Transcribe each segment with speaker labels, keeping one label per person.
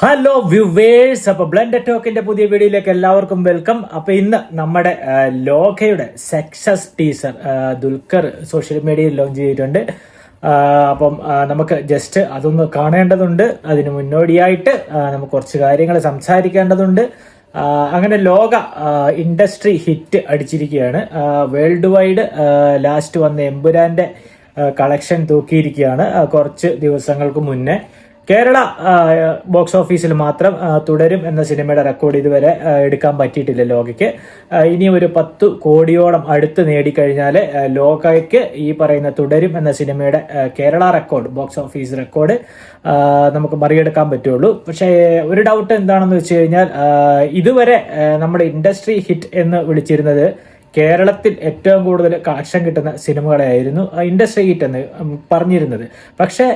Speaker 1: Hello viewers, അപ്പൊ blend ടോക്കിന്റെ പുതിയ വീഡിയോയിലേക്ക് എല്ലാവർക്കും വെൽക്കം. അപ്പൊ ഇന്ന് നമ്മുടെ ലോകയുടെ സക്സസ് ടീസർ ദുൽഖർ സോഷ്യൽ മീഡിയയിൽ ലോഞ്ച് ചെയ്തിട്ടുണ്ട്. അപ്പം നമുക്ക് ജസ്റ്റ് അതൊന്ന് കാണേണ്ടതുണ്ട്. അതിന് മുന്നോടിയായിട്ട് നമുക്ക് കുറച്ച് കാര്യങ്ങൾ സംസാരിക്കേണ്ടതുണ്ട്. അങ്ങനെ ലോക ഇൻഡസ്ട്രി ഹിറ്റ് അടിച്ചിരിക്കുകയാണ്. വേൾഡ് വൈഡ് ലാസ്റ്റ് വന്ന എമ്പുരാന്റെ കളക്ഷൻ തൂക്കിയിരിക്കുകയാണ്. കുറച്ച് ദിവസങ്ങൾക്ക് മുന്നേ കേരള ബോക്സ് ഓഫീസിൽ മാത്രം തുടരും എന്ന സിനിമയുടെ റെക്കോർഡ് ഇതുവരെ എടുക്കാൻ പറ്റിയിട്ടില്ല ലോകയ്ക്ക്. ഇനി ഒരു 10 കോടിയോളം അടുത്ത് നേടിക്കഴിഞ്ഞാൽ ലോകയ്ക്ക് ഈ പറയുന്ന തുടരും എന്ന സിനിമയുടെ Kerala record, box office record നമുക്ക് മറികടക്കാൻ പറ്റുള്ളൂ. പക്ഷേ ഒരു ഡൗട്ട് എന്താണെന്ന് വെച്ച് കഴിഞ്ഞാൽ, ഇതുവരെ നമ്മുടെ ഇൻഡസ്ട്രി ഹിറ്റ് എന്ന് വിളിച്ചിരുന്നത് കേരളത്തിൽ ഏറ്റവും കൂടുതൽ കളക്ഷൻ കിട്ടുന്ന സിനിമകളായിരുന്നു ഇൻഡസ്ട്രി ഹിറ്റ് എന്ന് പറഞ്ഞിരുന്നത്. പക്ഷേ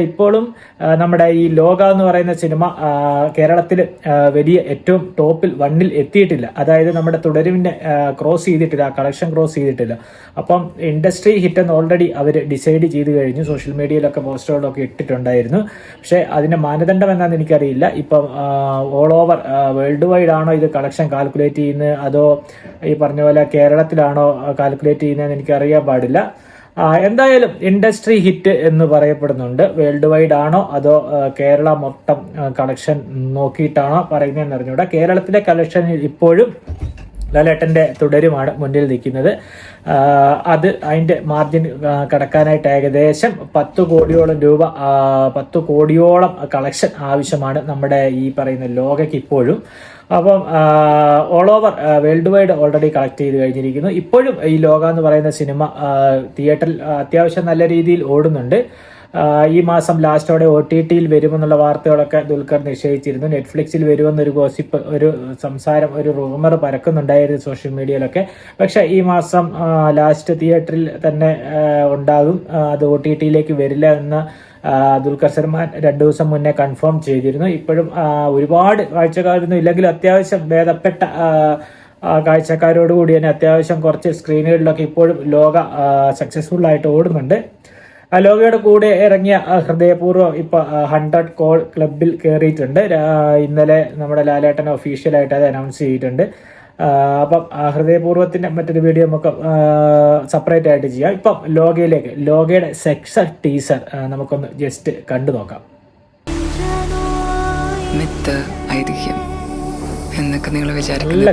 Speaker 1: ഇപ്പോഴും നമ്മുടെ ഈ ലോക എന്ന് പറയുന്ന സിനിമ കേരളത്തിൽ വലിയ ഏറ്റവും ടോപ്പിൽ 1-ൽ എത്തിയിട്ടില്ല. അതായത് നമ്മുടെ തുടരുവിനെ ക്രോസ് ചെയ്തിട്ടില്ല, കളക്ഷൻ ക്രോസ് ചെയ്തിട്ടില്ല. അപ്പം ഇൻഡസ്ട്രി ഹിറ്റ് എന്ന് ഓൾറെഡി അവർ ഡിസൈഡ് ചെയ്ത് കഴിഞ്ഞു. സോഷ്യൽ മീഡിയയിലൊക്കെ പോസ്റ്ററുകളൊക്കെ ഇട്ടിട്ടുണ്ടായിരുന്നു. പക്ഷേ അതിന്റെ മാനദണ്ഡം എന്താണെന്ന് എനിക്കറിയില്ല. ഇപ്പം ഓൾ ഓവർ വേൾഡ് വൈഡ് ആണോ ഇത് കളക്ഷൻ കാൽക്കുലേറ്റ് ചെയ്യുന്നത്, അതോ ഈ പറഞ്ഞ പോലെ കേരളത്തിലാണോ കാൽക്കുലേറ്റ് ചെയ്യുന്നതെന്ന് എനിക്ക് അറിയാൻ പാടില്ല. എന്തായാലും ഇൻഡസ്ട്രി ഹിറ്റ് എന്ന് പറയപ്പെടുന്നുണ്ട്. വേൾഡ് വൈഡ് ആണോ അതോ കേരള മൊത്തം കളക്ഷൻ നോക്കിയിട്ടാണോ പറയുന്നതെന്ന് അറിഞ്ഞൂടാ. കേരളത്തിലെ കളക്ഷൻ ഇപ്പോഴും ലാലേട്ടൻ്റെ തുടരുമാണ് മുന്നിൽ നിൽക്കുന്നത്. അതിൻ്റെ മാർജിൻ കടക്കാനായിട്ട് ഏകദേശം 10 കോടിയോളം രൂപ, 10 കോടിയോളം കളക്ഷൻ ആവശ്യമാണ് നമ്മുടെ ഈ പറയുന്ന ലോകയ്ക്ക് ഇപ്പോഴും. അപ്പം all over world wide already collect ചെയ്ത് കഴിഞ്ഞിരിക്കുന്നു. ഇപ്പോഴും ഈ ലോക എന്ന് പറയുന്ന സിനിമ തിയേറ്ററിൽ അത്യാവശ്യം നല്ല രീതിയിൽ ഓടുന്നുണ്ട്. ഈ മാസം ലാസ്റ്റോടെ OTTയിൽ വരുമെന്നുള്ള വാർത്തകളൊക്കെ ദുൽഖർ നിശ്ചയിച്ചിരുന്നു. നെറ്റ്ഫ്ലിക്സിൽ വരുമെന്നൊരു ഗോസിപ്പ്, ഒരു സംസാരം, ഒരു റൂമർ പരക്കുന്നുണ്ടായിരുന്നു സോഷ്യൽ മീഡിയയിലൊക്കെ. പക്ഷെ ഈ മാസം ലാസ്റ്റ് തിയേറ്ററിൽ തന്നെ ഉണ്ടാകും. അത് OTTയിലേക്ക് വരില്ല എന്ന് ദുൽഖർ സൽമാൻ 2 ദിവസം മുന്നേ കൺഫേം ചെയ്തിരുന്നു. ഇപ്പോഴും ഒരുപാട് കാഴ്ചക്കാരൊന്നും ഇല്ലെങ്കിലും അത്യാവശ്യം ഭേദപ്പെട്ട കാഴ്ചക്കാരോടുകൂടി തന്നെ അത്യാവശ്യം കുറച്ച് സ്ക്രീനുകളിലൊക്കെ ഇപ്പോഴും ലോക സക്സസ്ഫുൾ ആയിട്ട് ഓടുന്നുണ്ട്. ലോകയുടെ കൂടെ ഇറങ്ങിയ ഹൃദയപൂർവ്വം ഇപ്പൊ 100 കോൾ ക്ലബിൽ കയറിയിട്ടുണ്ട്. ഇന്നലെ നമ്മുടെ ലാലേട്ടൻ ഒഫീഷ്യലായിട്ട് അത് അനൗൺസ് ചെയ്തിട്ടുണ്ട്. അപ്പം ഹൃദയപൂർവ്വത്തിന്റെ മറ്റൊരു വീഡിയോ നമുക്ക് സെപ്പറേറ്റ് ആയിട്ട് ചെയ്യാം. ഇപ്പം ലോകയുടെ സക്സസ് ടീസർ നമുക്കൊന്ന് ജസ്റ്റ് കണ്ടു നോക്കാം.
Speaker 2: മിത്ത്, ഐതിഹ്യം എന്നൊക്കെ നിങ്ങൾ വിചാരിക്കുന്ന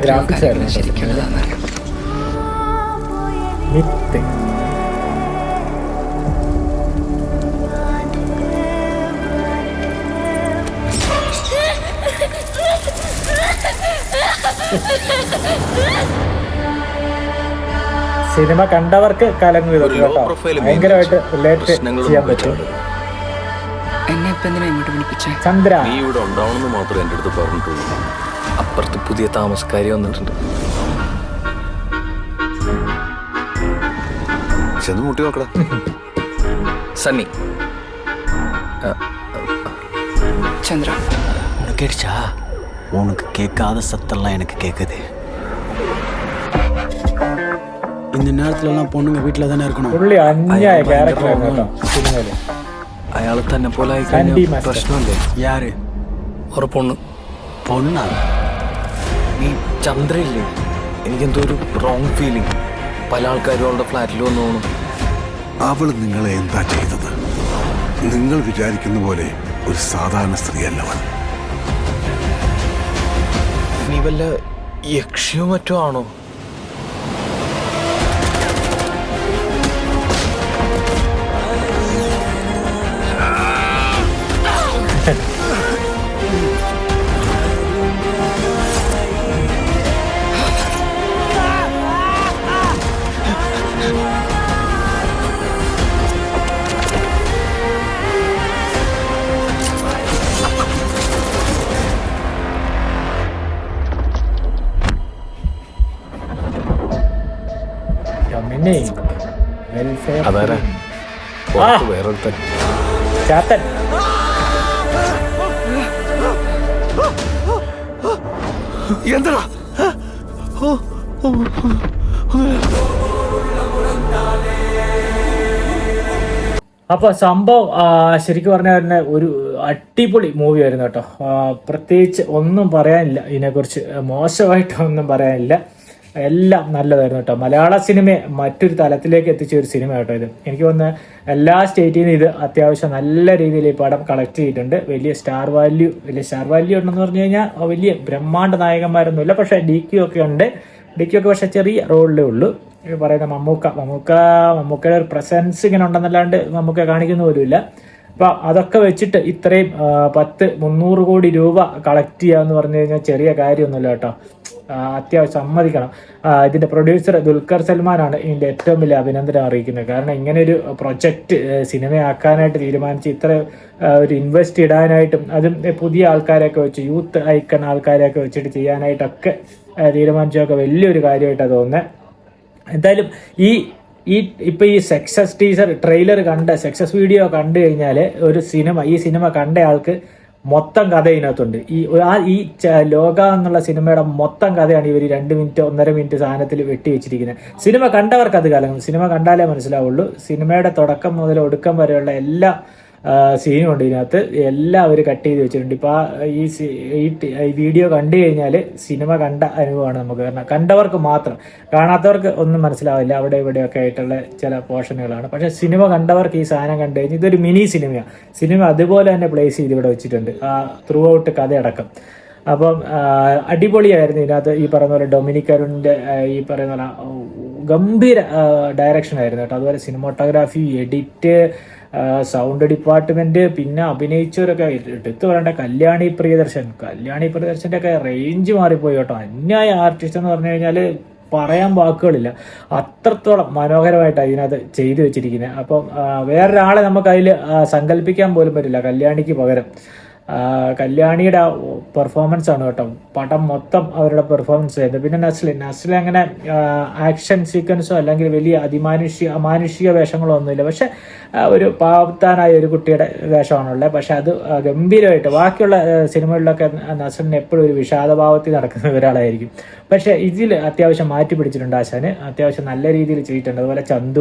Speaker 1: മിത്ത് സിനിമ കണ്ടവർക്ക് കലങ്ങും ഇതൊക്കെ കേട്ടോ. ഭയങ്കരമായിട്ട് റിലേറ്റ് ചെയ്യാൻ പറ്റും. ചന്ദ്ര
Speaker 3: നീ ഇവിടെ ഉണ്ടാവണമെന്ന് മാത്രമേ എൻ്റെ അടുത്ത് പറഞ്ഞിട്ടുള്ളൂ. അപ്പുറത്ത് പുതിയ താമസക്കാരി വന്നിട്ടുണ്ട്. ചെന്ന് മുട്ടി നോക്കടാ. സണ്ണി,
Speaker 2: ചന്ദ്ര,
Speaker 4: கேட்டுச்சா? உனக்கு கேட்காத சத்தெல்லாம் எனக்கு கேட்குது. இந்த நேரத்துலலாம் பொண்ணுங்க வீட்டில் தானே இருக்கணும்.
Speaker 1: പുള്ളി അന്യായ ക്യാരക്ടറാണ് കേട്ടോ സിനിമയില്.
Speaker 3: അയാൾ തന്നെ പോലെ പ്രശ്നമല്ലേ?
Speaker 4: யாரு?
Speaker 3: ഒരു പൊണ്ണ്.
Speaker 4: பொண்ணா?
Speaker 3: നീ ചന്ദ്രയില്ലേ? എനിക്കെന്തോ ഒരു റോങ് ഫീലിംഗ്. പല ആൾക്കാരും അവളുടെ ഫ്ലാറ്റിൽ വന്നു തോന്നും.
Speaker 5: അവൾ നിങ്ങളെ എന്താ ചെയ്തത്? നിങ്ങൾ വിചാരിക്കുന്ന പോലെ ഒരു സാധാരണ സ്ത്രീയല്ല അവൾ.
Speaker 3: നീ വല്ല യക്ഷിയോ മറ്റോ ആണോ? അതാരാ? വേറൊരുത്തൻ.
Speaker 1: ചാത്തൻ.
Speaker 3: എന്താ?
Speaker 1: അപ്പോൾ സംഭവം ശരിക്കും പറഞ്ഞാൽ തന്നെ ഒരു അടിപൊളി മൂവി ആയിരുന്നു കേട്ടോ. പ്രത്യേകിച്ച് ഒന്നും പറയാനില്ല ഇതിനെക്കുറിച്ച്, മോശമായിട്ടൊന്നും പറയാനില്ല, എല്ലാം നല്ലതായിരുന്നു കേട്ടോ. മലയാള സിനിമയെ മറ്റൊരു തലത്തിലേക്ക് എത്തിച്ച ഒരു സിനിമ കേട്ടോ ഇത്. എനിക്ക് തോന്നുന്നു എല്ലാ സ്റ്റേറ്റിൽ നിന്ന് ഇത് അത്യാവശ്യം നല്ല രീതിയിൽ ഈ പടം കളക്ട് ചെയ്തിട്ടുണ്ട്. വലിയ സ്റ്റാർ വാല്യൂ ഉണ്ടെന്ന് പറഞ്ഞു കഴിഞ്ഞാൽ വലിയ ബ്രഹ്മാണ്ഡ നായകന്മാരൊന്നുമില്ല, പക്ഷേ DQ ഒക്കെ ഉണ്ട്. DQ ഒക്കെ പക്ഷേ ചെറിയ റോളിലേ ഉള്ളൂ. ഈ പറയുന്ന മമ്മൂക്കയുടെ ഒരു പ്രസൻസ് ഇങ്ങനെ ഉണ്ടെന്നല്ലാണ്ട് മമ്മൂക്ക കാണിക്കുന്ന പോലുമില്ല. അപ്പം അതൊക്കെ വെച്ചിട്ട് ഇത്രയും 300 കോടി രൂപ കളക്ട് ചെയ്യാന്ന് പറഞ്ഞു കഴിഞ്ഞാൽ ചെറിയ കാര്യമൊന്നുമില്ല കേട്ടോ. അത്യാവശ്യം സമ്മതിക്കണം. ഇതിന്റെ പ്രൊഡ്യൂസർ ദുൽഖർ സൽമാനാണ് ഇതിന്റെ ഏറ്റവും വലിയ അഭിനന്ദനം അറിയിക്കുന്നത്. കാരണം ഇങ്ങനെ ഒരു പ്രൊജക്റ്റ് സിനിമയാക്കാനായിട്ട് തീരുമാനിച്ച് ഇത്ര ഒരു ഇൻവെസ്റ്റ് ഇടാനായിട്ടും അതും പുതിയ ആൾക്കാരെയൊക്കെ വെച്ച് യൂത്ത് ഐക്കൺ ആൾക്കാരെയൊക്കെ വെച്ചിട്ട് ചെയ്യാനായിട്ടൊക്കെ തീരുമാനിച്ചതൊക്കെ വലിയൊരു കാര്യമായിട്ടാണ് തോന്നുന്നത്. എന്തായാലും ഇപ്പൊ ഈ success teaser trailer success video കണ്ടു കഴിഞ്ഞാൽ ഈ സിനിമ കണ്ട ആൾക്ക് മൊത്തം കഥ ഇതിനകത്തുണ്ട്. ഈ ലോക എന്നുള്ള സിനിമയുടെ മൊത്തം കഥയാണ് ഇവർ 2 മിനിറ്റ് 1.5 മിനിറ്റ് സാധനത്തിൽ വെട്ടി വെച്ചിരിക്കുന്നത്. സിനിമ കണ്ടവർക്ക് അത് കലങ്ങും. സിനിമ കണ്ടാലേ മനസ്സിലാവുള്ളൂ. സിനിമയുടെ തുടക്കം മുതൽ ഒടുക്കം വരെയുള്ള എല്ലാ സീനും ഉണ്ട് ഇതിനകത്ത്. എല്ലാം അവർ കട്ട് ചെയ്ത് വെച്ചിട്ടുണ്ട്. ഇപ്പോൾ ഈ വീഡിയോ കണ്ടു കഴിഞ്ഞാൽ സിനിമ കണ്ട അനുഭവമാണ് നമുക്ക്. കാരണം കണ്ടവർക്ക് മാത്രം, കാണാത്തവർക്ക് ഒന്നും മനസ്സിലാവില്ല. അവിടെ ഇവിടെയൊക്കെ ആയിട്ടുള്ള ചില പോർഷനുകളാണ്. പക്ഷേ സിനിമ കണ്ടവർക്ക് ഈ സാധനം കണ്ടു കഴിഞ്ഞാൽ ഇതൊരു മിനി സിനിമയാണ്. സിനിമ അതുപോലെ തന്നെ പ്ലേസ് ചെയ്ത് ഇവിടെ വെച്ചിട്ടുണ്ട്, ത്രൂ ഔട്ട് കഥയടക്കം. അപ്പം അടിപൊളിയായിരുന്നു ഇതിനകത്ത്. ഈ പറയുന്ന പോലെ ഡൊമിനിക് അരുണിൻ്റെ ഈ പറയുന്ന പോലെ ഗംഭീര ഡയറക്ഷൻ ആയിരുന്നു കേട്ടോ. അതുപോലെ സിനിമാട്ടോഗ്രാഫി, എഡിറ്റ്, സൗണ്ട് ഡിപ്പാർട്ട്മെന്റ്, പിന്നെ അഭിനയിച്ചവരൊക്കെ എടുത്തു പറയേണ്ട കല്യാണി പ്രിയദർശൻ്റെ ഒക്കെ റേഞ്ച് മാറിപ്പോയി കേട്ടോ. അന്യായ ആർട്ടിസ്റ്റ് എന്ന് പറഞ്ഞു കഴിഞ്ഞാൽ പറയാൻ വാക്കുകളില്ല. അത്രത്തോളം മനോഹരമായിട്ടാണ് ഇതിനകത്ത് ചെയ്തു വെച്ചിരിക്കുന്നത്. അപ്പം വേറൊരാളെ നമുക്ക് അതിൽ സങ്കല്പിക്കാൻ പോലും പറ്റില്ല കല്യാണിക്ക് പകരം. കല്യാണിയുടെ പെർഫോമൻസ് ആണ് കേട്ടോ. പടം മൊത്തം അവരുടെ പെർഫോമൻസ് ആയിരുന്നു. പിന്നെ നസ്ലിൻ അങ്ങനെ ആക്ഷൻ സീക്വൻസോ അല്ലെങ്കിൽ വലിയ അമാനുഷിക വേഷങ്ങളോ ഒന്നുമില്ല. പക്ഷെ ഒരു പാവത്താനായ ഒരു കുട്ടിയുടെ വേഷമാണുള്ളത്. പക്ഷെ അത് ഗംഭീരമായിട്ട്, ബാക്കിയുള്ള സിനിമകളിലൊക്കെ നസ്ലിന് എപ്പോഴും ഒരു വിഷാദഭാവത്തിൽ നടക്കുന്ന ഒരാളായിരിക്കും. പക്ഷെ ഇതിൽ അത്യാവശ്യം മാറ്റി പിടിച്ചിട്ടുണ്ട് ആശാന്. അത്യാവശ്യം നല്ല രീതിയിൽ ചെയ്തിട്ടുണ്ട്. അതുപോലെ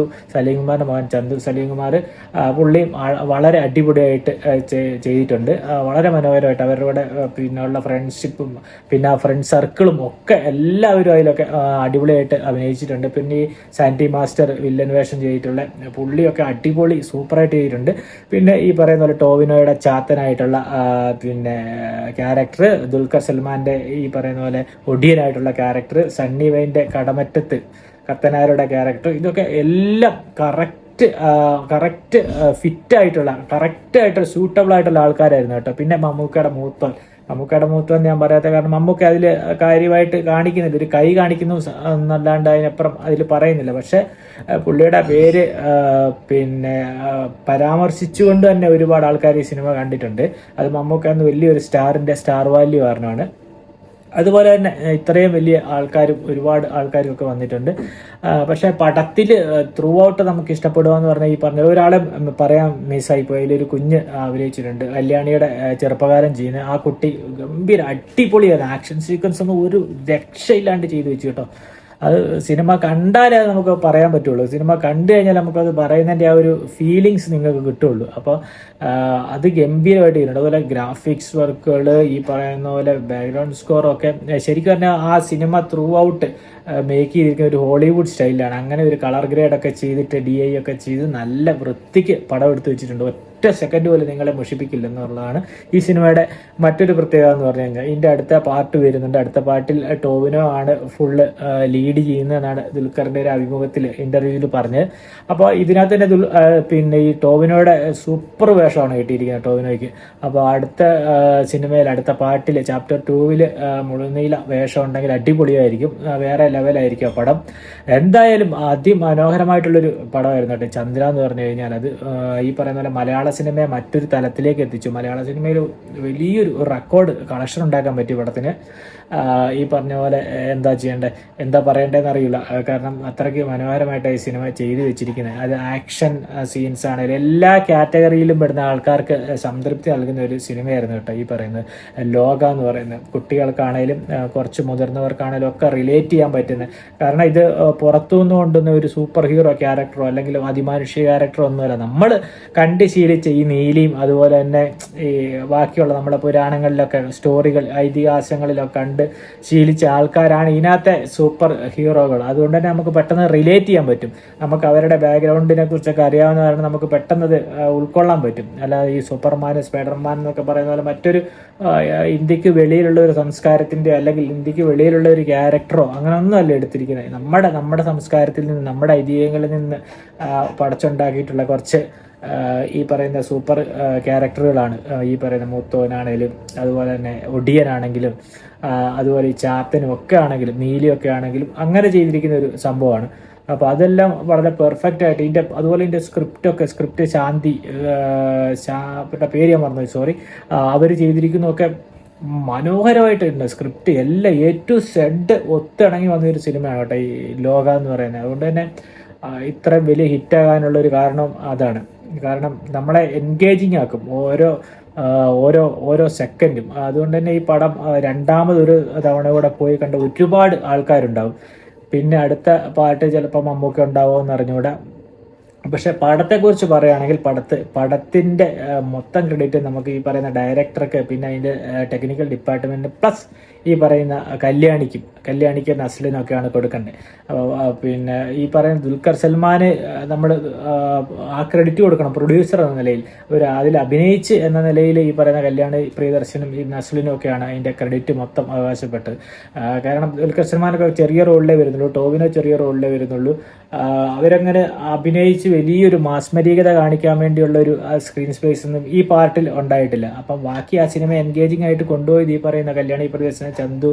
Speaker 1: സലീംകുമാറിന്റെ മകൻ സലീംകുമാർ പുള്ളിയും വളരെ അടിപൊളിയായിട്ട് ചെയ്തിട്ടുണ്ട്. വളരെ മനോഹരമായിട്ട് അവരുടെ പിന്നെയുള്ള ഫ്രണ്ട്ഷിപ്പും പിന്നെ ഫ്രണ്ട് സർക്കിളും ഒക്കെ എല്ലാവരും അതിലൊക്കെ അടിപൊളിയായിട്ട് അഭിനയിച്ചിട്ടുണ്ട്. പിന്നെ ഈ സാന്റി മാസ്റ്റർ വില്ലൻ വേഷം ചെയ്തിട്ടുള്ള പുള്ളിയൊക്കെ അടിപൊളി സൂപ്പറായിട്ട് ചെയ്തിട്ടുണ്ട്. പിന്നെ ഈ പറയുന്ന പോലെ ടോവിനോയുടെ ചാത്തനായിട്ടുള്ള പിന്നെ ക്യാരക്ടർ, ദുൽഖർ സൽമാന്റെ ഈ പറയുന്ന പോലെ ഒടിയനായിട്ടുള്ള ക്യാരക്ടർ, സണ്ണി വെയിന്റെ കടമറ്റത്ത് കത്തനാരുടെ ക്യാരക്ടർ, ഇതൊക്കെ എല്ലാം കറക്റ്റ് ഫിറ്റായിട്ടുള്ള കറക്റ്റായിട്ട് സൂട്ടബിൾ ആയിട്ടുള്ള ആൾക്കാരായിരുന്നു കേട്ടോ. പിന്നെ മമ്മൂക്കയുടെ മൂത്തോൻ ഞാൻ പറയാത്ത കാരണം മമ്മൂക്ക അതിൽ കാര്യമായിട്ട് കാണിക്കുന്നില്ല. ഒരു കൈ കാണിക്കുന്നു എന്നല്ലാണ്ട് അതിനപ്പുറം അതിൽ പറയുന്നില്ല. പക്ഷെ പുള്ളിയുടെ പേര് പിന്നെ പരാമർശിച്ചുകൊണ്ട് തന്നെ ഒരുപാട് ആൾക്കാർ ഈ സിനിമ കണ്ടിട്ടുണ്ട്. അത് മമ്മൂക്ക എന്ന് വലിയൊരു സ്റ്റാർ വാല്യൂ കാരണമാണ്. അതുപോലെ തന്നെ ഇത്രയും വലിയ ഒരുപാട് ആൾക്കാരും ഒക്കെ വന്നിട്ടുണ്ട്. പക്ഷെ പടത്തിൽ ത്രൂ ഔട്ട് നമുക്ക് ഇഷ്ടപ്പെടുക എന്ന് പറഞ്ഞാൽ ഈ പറഞ്ഞ ഒരാളെ പറയാൻ മിസ്സായിപ്പോയി. അതിലൊരു കുഞ്ഞ് അഭിനയിച്ചിട്ടുണ്ട്, കല്യാണിയുടെ ചെറുപ്പകാലം ചെയ്യുന്ന ആ കുട്ടി ഗംഭീര അടിപൊളിയാണ്. ആക്ഷൻ സീക്വൻസ് ഒന്നും ഒരു രക്ഷയില്ലാണ്ട് ചെയ്തു വെച്ചു കേട്ടോ. അത് സിനിമ കണ്ടാലേ അത് നമുക്ക് പറയാൻ പറ്റുള്ളൂ. സിനിമ കണ്ടു കഴിഞ്ഞാൽ നമുക്കത് പറയുന്നതിൻ്റെ ആ ഒരു ഫീലിങ്സ് നിങ്ങൾക്ക് കിട്ടുള്ളൂ. അപ്പോൾ അത് ഗംഭീരമായിട്ട് ചെയ്യുന്നുണ്ട്. അതുപോലെ ഗ്രാഫിക്സ് വർക്കുകൾ, ഈ പറയുന്ന പോലെ ബാക്ക്ഗ്രൗണ്ട് സ്കോറൊക്കെ ശരിക്കും പറഞ്ഞാൽ ആ സിനിമ ത്രൂ ഔട്ട് മേക്ക് ചെയ്തിരിക്കുന്ന ഒരു ഹോളിവുഡ് സ്റ്റൈലിലാണ്. അങ്ങനെ ഒരു കളർ ഗ്രേഡൊക്കെ ചെയ്തിട്ട് DI ഒക്കെ ചെയ്ത് നല്ല വൃത്തിക്ക് പടം എടുത്ത് വെച്ചിട്ടുണ്ട്. ഒറ്റ സെക്കൻഡ് പോലും നിങ്ങളെ മുഷിപ്പിക്കില്ലെന്നുള്ളതാണ് ഈ സിനിമയുടെ മറ്റൊരു പ്രത്യേകത എന്ന് പറഞ്ഞു കഴിഞ്ഞാൽ. ഇതിൻ്റെ അടുത്ത പാർട്ട് വരുന്നുണ്ട്. അടുത്ത പാർട്ടിൽ ടോവിനോ ആണ് ഫുള്ള് ലീഡ് ചെയ്യുന്നതെന്നാണ് ദുൽഖറിൻ്റെ ഒരു ഇന്റർവ്യൂവിൽ പറഞ്ഞത്. അപ്പോൾ ഇതിനകത്ത് തന്നെ പിന്നെ ഈ ടോവിനോയുടെ സൂപ്പർ വേഷമാണ് കിട്ടിയിരിക്കുന്നത് ടോവിനോയ്ക്ക്. അപ്പോൾ അടുത്ത സിനിമയിൽ അടുത്ത പാർട്ടിൽ ചാപ്റ്റർ 2 മുഴുനീള വേഷം ഉണ്ടെങ്കിൽ അടിപൊളിയായിരിക്കും. വേറെ ലെവലായിരിക്കും ആ പടം. എന്തായാലും അതിമനോഹരമായിട്ടുള്ളൊരു പടമായിരുന്നു കേട്ടോ ചന്ദ്ര എന്ന് പറഞ്ഞു കഴിഞ്ഞാൽ. അത് ഈ പറയുന്ന പോലെ മലയാള സിനിമയെ മറ്റൊരു തലത്തിലേക്ക് എത്തിച്ചു. മലയാള സിനിമയിൽ വലിയൊരു റെക്കോർഡ് കളക്ഷൻ ഉണ്ടാക്കാൻ പറ്റി പടത്തിന്. ഈ പറഞ്ഞ പോലെ എന്താ പറയേണ്ടതെന്ന് അറിയില്ല. കാരണം അത്രയ്ക്ക് മനോഹരമായിട്ട് ഈ സിനിമ ചെയ്തു വെച്ചിരിക്കുന്നത്. അത് ആക്ഷൻ സീൻസ് ആണെങ്കിലും എല്ലാ കാറ്റഗറിയിലും പെടുന്ന ആൾക്കാർക്ക് സംതൃപ്തി നൽകുന്ന ഒരു സിനിമയായിരുന്നു കേട്ടോ ഈ പറയുന്നത് ലോക എന്ന് പറയുന്നത്. കുട്ടികൾക്കാണേലും കുറച്ച് മുതിർന്നവർക്കാണേലും ഒക്കെ റിലേറ്റ് ചെയ്യാൻ പറ്റുന്നത്. കാരണം ഇത് പുറത്തുനിന്ന് കൊണ്ടുവന്ന ഒരു സൂപ്പർ ഹീറോ ക്യാരക്ടറോ അല്ലെങ്കിൽ അതിമാനുഷിക ക്യാരക്ടറോ ഒന്നുമല്ല. നമ്മൾ കണ്ട് ശീലിച്ച പ്രത്യേകിച്ച് ഈ നീലിയും അതുപോലെ തന്നെ ഈ ബാക്കിയുള്ള നമ്മുടെ പുരാണങ്ങളിലൊക്കെ സ്റ്റോറികൾ ഐതിഹാസ്യങ്ങളിലൊക്കെ കണ്ട് ശീലിച്ച ആൾക്കാരാണ് ഇതിനകത്തെ സൂപ്പർ ഹീറോകൾ. അതുകൊണ്ട് തന്നെ നമുക്ക് പെട്ടെന്ന് റിലേറ്റ് ചെയ്യാൻ പറ്റും. നമുക്ക് അവരുടെ ബാക്ക്ഗ്രൗണ്ടിനെ കുറിച്ചൊക്കെ അറിയാവുന്ന കാരണം നമുക്ക് പെട്ടെന്ന് അത് ഉൾക്കൊള്ളാൻ പറ്റും. അല്ലാതെ ഈ സൂപ്പർമാൻ സ്പൈഡർമാൻ എന്നൊക്കെ പറയുന്ന പോലെ മറ്റൊരു ഇന്ത്യക്ക് വെളിയിലുള്ള ഒരു സംസ്കാരത്തിൻ്റെ അല്ലെങ്കിൽ ഇന്ത്യക്ക് വെളിയിലുള്ള ഒരു ക്യാരക്ടറോ അങ്ങനെയൊന്നും അല്ല എടുത്തിരിക്കുന്നത്. നമ്മുടെ സംസ്കാരത്തിൽ നിന്ന് നമ്മുടെ ഐതിഹ്യങ്ങളിൽ നിന്ന് പടച്ചുണ്ടാക്കിയിട്ടുള്ള കുറച്ച് ഈ പറയുന്ന സൂപ്പർ ക്യാരക്ടറുകളാണ്. ഈ പറയുന്ന മൂത്തോനാണേലും അതുപോലെ തന്നെ ഒടിയനാണെങ്കിലും അതുപോലെ ഈ ചാത്തനും ഒക്കെ ആണെങ്കിലും നീലിയൊക്കെ ആണെങ്കിലും അങ്ങനെ ചെയ്തിരിക്കുന്ന ഒരു സംഭവമാണ്. അപ്പോൾ അതെല്ലാം വളരെ പെർഫെക്റ്റ് ആയിട്ട് അതുപോലെ ഇതിൻ്റെ സ്ക്രിപ്റ്റ് ശാന്തി പേര് ഞാൻ മറന്നു, സോറി, അവർ ചെയ്തിരിക്കുന്നതൊക്കെ മനോഹരമായിട്ടുണ്ട്. സ്ക്രിപ്റ്റ് എല്ലാം A to Z ഒത്തിണങ്ങി വന്നൊരു സിനിമയാണ് കേട്ടോ ഈ ലോക എന്ന് പറയുന്നത്. അതുകൊണ്ട് തന്നെ ഇത്രയും വലിയ ഹിറ്റാകാനുള്ളൊരു കാരണം അതാണ്. കാരണം നമ്മളെ എൻഗേജിങ് ആക്കും ഓരോ സെക്കൻഡും. അതുകൊണ്ട് തന്നെ ഈ പടം രണ്ടാമതൊരു തവണ കൂടെ പോയി കണ്ട ഒരുപാട് ആൾക്കാരുണ്ടാവും. പിന്നെ അടുത്ത പാട്ട് ചിലപ്പോൾ മമ്മൂക്ക ഉണ്ടാവുമെന്ന് അറിഞ്ഞുകൂടാ. പക്ഷെ പടത്തെക്കുറിച്ച് പറയുകയാണെങ്കിൽ പടത്തിൻ്റെ മൊത്തം ക്രെഡിറ്റ് നമുക്ക് ഈ പറയുന്ന ഡയറക്ടർക്ക്, പിന്നെ അതിൻ്റെ ടെക്നിക്കൽ ഡിപ്പാർട്ട്മെൻറ്റിന്, പ്ലസ് ഈ പറയുന്ന കല്യാണിക്ക് നസ്ലിനൊക്കെയാണ് കൊടുക്കേണ്ടത്. പിന്നെ ഈ പറയുന്ന ദുൽഖർ സൽമാന് നമ്മൾ ആ ക്രെഡിറ്റ് കൊടുക്കണം പ്രൊഡ്യൂസർ എന്ന നിലയിൽ. അതിൽ അഭിനയിച്ച് എന്ന നിലയിൽ ഈ പറയുന്ന കല്യാണി പ്രിയദർശനും ഈ നസ്ലിനും ഒക്കെയാണ് അതിൻ്റെ ക്രെഡിറ്റ് മൊത്തം അവകാശപ്പെട്ടത്. കാരണം ദുൽഖർ സൽമാനൊക്കെ ചെറിയ റോളിലേ വരുന്നുള്ളൂ, ടോവിനോ ചെറിയ റോളിലേ വരുന്നുള്ളൂ. അവരങ്ങനെ അഭിനയിച്ച് വലിയൊരു മാസ്മരീകത കാണിക്കാൻ വേണ്ടിയുള്ള ഒരു സ്ക്രീൻ സ്പേസ് ഒന്നും ഈ പാർട്ടിൽ ഉണ്ടായിട്ടില്ല. അപ്പം ബാക്കി ആ സിനിമ എൻഗേജിങ് ആയിട്ട് കൊണ്ടുപോയത് ഈ പറയുന്ന കല്യാണി പ്രിയദർശനും ചന്തു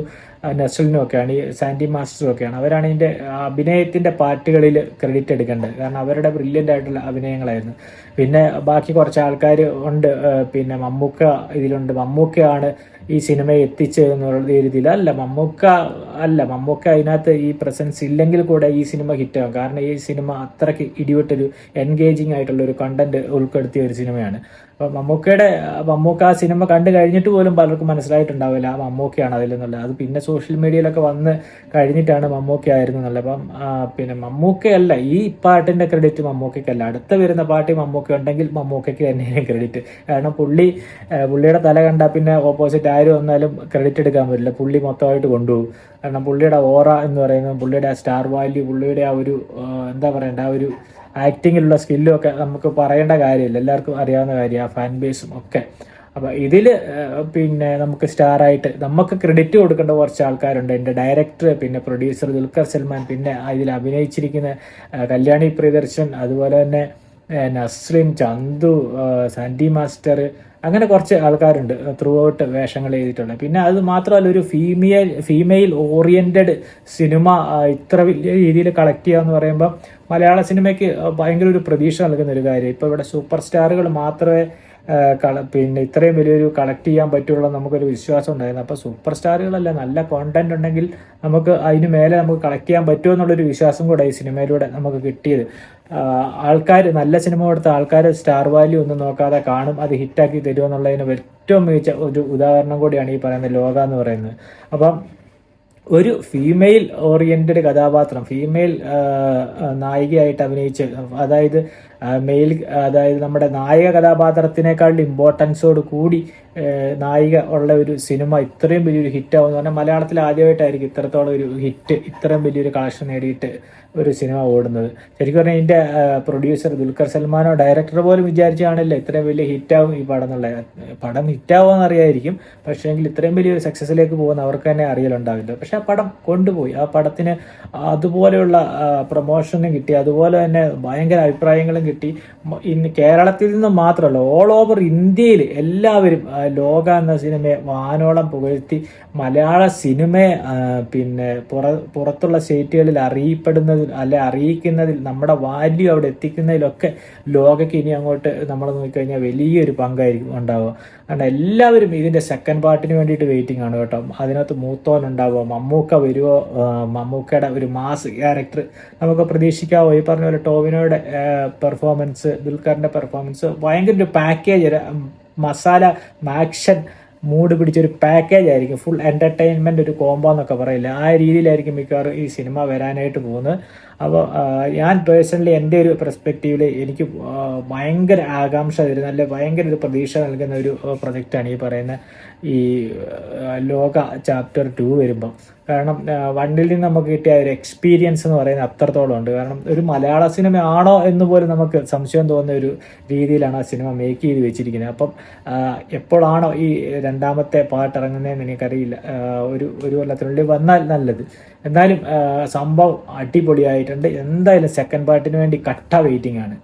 Speaker 1: നസ്ലിനും ഒക്കെയാണ്, ഈ സാൻഡി മാസ്റ്ററും ഒക്കെയാണ്. അവരാണ് ഇതിൻ്റെ അഭിനയത്തിൻ്റെ പാർട്ടുകളിൽ ക്രെഡിറ്റ് എടുക്കേണ്ടത്. കാരണം അവരുടെ ബ്രില്യൻ്റ് ആയിട്ടുള്ള അഭിനയങ്ങളായിരുന്നു. പിന്നെ ബാക്കി കുറച്ച് ആൾക്കാർ ഉണ്ട്. പിന്നെ മമ്മൂക്ക മമ്മൂക്കയാണ് ഈ സിനിമയെ എത്തിച്ചതെന്നുള്ള രീതിയിൽ മമ്മൂക്ക അതിനകത്ത് ഈ പ്രസൻസ് ഇല്ലെങ്കിൽ കൂടെ ഈ സിനിമ ഹിറ്റാകും. കാരണം ഈ സിനിമ അത്രയ്ക്ക് ഇടിവിട്ടൊരു എൻഗേജിങ് ആയിട്ടുള്ള ഒരു കണ്ടന്റ് ഉൾപ്പെടുത്തിയ ഒരു സിനിമയാണ്. അപ്പോൾ മമ്മൂക്ക ആ സിനിമ കണ്ടു കഴിഞ്ഞിട്ട് പോലും പലർക്കും മനസ്സിലായിട്ടുണ്ടാവില്ല ആ മമ്മൂക്കയാണ് അതിലെന്നുള്ളത്. അത് പിന്നെ സോഷ്യൽ മീഡിയയിലൊക്കെ വന്ന് കഴിഞ്ഞിട്ടാണ് മമ്മൂക്ക ആയിരുന്നു എന്നുള്ളത്. അപ്പം പിന്നെ മമ്മൂക്കയല്ല ഈ പാട്ടിൻ്റെ ക്രെഡിറ്റ് മമ്മൂക്കയ്ക്കല്ല. അടുത്ത വരുന്ന പാർട്ടി മമ്മൂക്ക ഉണ്ടെങ്കിൽ മമ്മൂക്കയ്ക്ക് തന്നെയാണ് ക്രെഡിറ്റ്. കാരണം പുള്ളിയുടെ തല കണ്ടാൽ പിന്നെ ഓപ്പോസിറ്റ് ആരും വന്നാലും ക്രെഡിറ്റ് എടുക്കാൻ പറ്റില്ല. പുള്ളി മൊത്തമായിട്ട് കൊണ്ടുപോകും. കാരണം പുള്ളിയുടെ ഓറ എന്ന് പറയുന്നത്, പുള്ളിയുടെ ആ സ്റ്റാർ വാല്യൂ, പുള്ളിയുടെ ആ ഒരു എന്താ പറയണ്ട ആ ഒരു ആക്ടിങ്ങിലുള്ള സ്കില്ലും ഒക്കെ നമുക്ക് പറയേണ്ട കാര്യമില്ല, എല്ലാവർക്കും അറിയാവുന്ന കാര്യമാണ്, ആ ഫാൻ ബേസും ഒക്കെ. അപ്പോൾ ഇതിൽ പിന്നെ നമുക്ക് സ്റ്റാറായിട്ട് നമുക്ക് ക്രെഡിറ്റ് കൊടുക്കേണ്ട കുറച്ച് ആൾക്കാരുണ്ട്. എൻ്റെ ഡയറക്ടർ, പിന്നെ പ്രൊഡ്യൂസർ ദുൽഖർ സൽമാൻ, പിന്നെ ഇതിൽ അഭിനയിച്ചിരിക്കുന്ന കല്യാണി പ്രിയദർശൻ, അതുപോലെ തന്നെ നസ്ലിൻ, ചന്തു, സാൻഡി മാസ്റ്റർ, അങ്ങനെ കുറച്ച് ആൾക്കാരുണ്ട് ത്രൂ ഔട്ട് വേഷങ്ങൾ ചെയ്തിട്ടുള്ളത്. പിന്നെ അത് മാത്രമല്ല ഒരു ഫീമെയിൽ ഓറിയൻറ്റഡ് സിനിമ ഇത്ര വലിയ രീതിയിൽ കളക്ട് ചെയ്യുക എന്ന് പറയുമ്പോൾ മലയാള സിനിമയ്ക്ക് ഭയങ്കര ഒരു പ്രതീക്ഷ നൽകുന്ന ഒരു കാര്യം. ഇപ്പോൾ ഇവിടെ സൂപ്പർ സ്റ്റാറുകൾ മാത്രമേ പിന്നെ ഇത്രയും വലിയൊരു കളക്ട് ചെയ്യാൻ പറ്റുള്ളൂ നമുക്കൊരു വിശ്വാസം ഉണ്ടായിരുന്നു. അപ്പോൾ സൂപ്പർ സ്റ്റാറുകളല്ല, നല്ല കോണ്ടന്റ് ഉണ്ടെങ്കിൽ നമുക്ക് അതിന് മേലെ നമുക്ക് കളക്ട് ചെയ്യാൻ പറ്റുമോ എന്നുള്ളൊരു വിശ്വാസം കൂടെ ഈ സിനിമയിലൂടെ നമുക്ക് കിട്ടിയത്. ആൾക്കാർ നല്ല സിനിമ കൊടുത്ത ആൾക്കാർ സ്റ്റാർ വാല്യൂ ഒന്നും നോക്കാതെ കാണും, അത് ഹിറ്റാക്കി തരുമെന്നുള്ളതിന് ഏറ്റവും മികച്ച ഒരു ഉദാഹരണം കൂടിയാണ് ഈ പറയുന്ന ലോക എന്ന് പറയുന്നത്. അപ്പം ഒരു ഫീമെയിൽ ഓറിയൻറ്റഡ് കഥാപാത്രം, ഫീമെയിൽ നായികയായിട്ട് അഭിനയിച്ച്, അതായത് നമ്മുടെ നായിക കഥാപാത്രത്തിനേക്കാളും ഇമ്പോർട്ടൻസോട് കൂടി നായിക ഉള്ള ഒരു സിനിമ ഇത്രയും വലിയൊരു ഹിറ്റാവുമെന്ന് പറഞ്ഞാൽ മലയാളത്തിൽ ആദ്യമായിട്ടായിരിക്കും ഇത്രത്തോളം ഒരു ഹിറ്റ്, ഇത്രയും വലിയൊരു കളക്ഷൻ നേടിയിട്ട് ഒരു സിനിമ ഓടുന്നത്. ശരിക്കും പറഞ്ഞാൽ ഇതിൻ്റെ പ്രൊഡ്യൂസർ ദുൽഖർ സൽമാനോ ഡയറക്ടർ പോലും വിചാരിച്ചാണല്ലോ ഇത്രയും വലിയ ഹിറ്റാവും ഈ പടം എന്നുള്ളത്. പടം ഹിറ്റാവുമെന്ന് അറിയായിരിക്കും, പക്ഷേ എങ്കിൽ ഇത്രയും വലിയൊരു സക്സസ്സിലേക്ക് പോകുന്ന അവർക്ക് തന്നെ അറിയലുണ്ടാവില്ല. പക്ഷെ ആ പടം കൊണ്ടുപോയി, ആ പടത്തിന് അതുപോലെയുള്ള പ്രൊമോഷനും കിട്ടി, അതുപോലെ തന്നെ ഭയങ്കര അഭിപ്രായങ്ങളും കിട്ടി. ഇന്ന് കേരളത്തിൽ നിന്ന് മാത്രമല്ല, ഓൾ ഓവർ ഇന്ത്യയിൽ എല്ലാവരും ലോക എന്ന സിനിമയെ വാനോളം പുകഴ്ത്തി മലയാള സിനിമയെ പിന്നെ പുറത്തുള്ള സ്റ്റേറ്റുകളിൽ അറിയിക്കുന്നതിൽ നമ്മുടെ വാല്യൂ അവിടെ എത്തിക്കുന്നതിലൊക്കെ ലോകയ്ക്ക് ഇനി അങ്ങോട്ട് നമ്മൾ നോക്കിക്കഴിഞ്ഞാൽ വലിയൊരു പങ്കായിരിക്കും ഉണ്ടാവുക. കാരണം എല്ലാവരും ഇതിൻ്റെ സെക്കൻഡ് പാർട്ടിന് വേണ്ടിയിട്ട് വെയിറ്റിംഗ് ആണ് കേട്ടോ. അതിനകത്ത് മൂത്തോൻ ഉണ്ടാവുമോ, മമ്മൂക്ക വരുമോ, മമ്മൂക്കയുടെ ഒരു മാസ് ക്യാരക്ടർ നമുക്ക് പ്രതീക്ഷിക്കാവോ? ഈ പറഞ്ഞ പോലെ ടോവിനോയുടെ പെർഫോമൻസ്, ദുൽഖറിൻ്റെ പെർഫോമൻസ് ഭയങ്കര ഒരു പാക്കേജ്, മസാല ആക്ഷൻ മൂഡ് പിടിച്ചൊരു പാക്കേജ് ആയിരിക്കും, ഫുൾ എൻ്റർടൈൻമെൻ്റ് ഒരു കോംബോ എന്നൊക്കെ പറയില്ല, ആ രീതിയിലായിരിക്കും മിക്കവാറും ഈ സിനിമ വരാനായിട്ട് പോകുന്നത്. അപ്പോൾ ഞാൻ പേഴ്സണലി എൻ്റെ ഒരു പെർസ്പെക്റ്റീവിൽ എനിക്ക് ഭയങ്കര ആകാംക്ഷ വരുന്ന, അല്ലെ ഭയങ്കര ഒരു പ്രതീക്ഷ നൽകുന്ന ഒരു പ്രൊജക്റ്റാണ് ഈ പറയുന്ന ഈ ലോക ചാപ്റ്റർ 2 വരുമ്പം. കാരണം 1-ൽ നിന്ന് നമുക്ക് കിട്ടിയ ഒരു എക്സ്പീരിയൻസ് എന്ന് പറയുന്നത് അത്രത്തോളം ഉണ്ട്. കാരണം ഒരു മലയാള സിനിമ ആണോ എന്ന് പോലും നമുക്ക് സംശയം തോന്നുന്ന ഒരു രീതിയിലാണ് ആ സിനിമ മേക്ക് ചെയ്ത് വെച്ചിരിക്കുന്നത്. അപ്പം എപ്പോഴാണോ ഈ രണ്ടാമത്തെ പാർട്ട് ഇറങ്ങുന്നതെന്ന് എനിക്കറിയില്ല, ഒരു കൊല്ലത്തിനുള്ളിൽ വന്നാൽ നല്ലത്. എന്നാലും സംഭവം അടിപൊളിയായിട്ടുണ്ട്. എന്തായാലും സെക്കൻഡ് പാർട്ടിന് വേണ്ടി കട്ട വെയിറ്റിംഗ് ആണ്.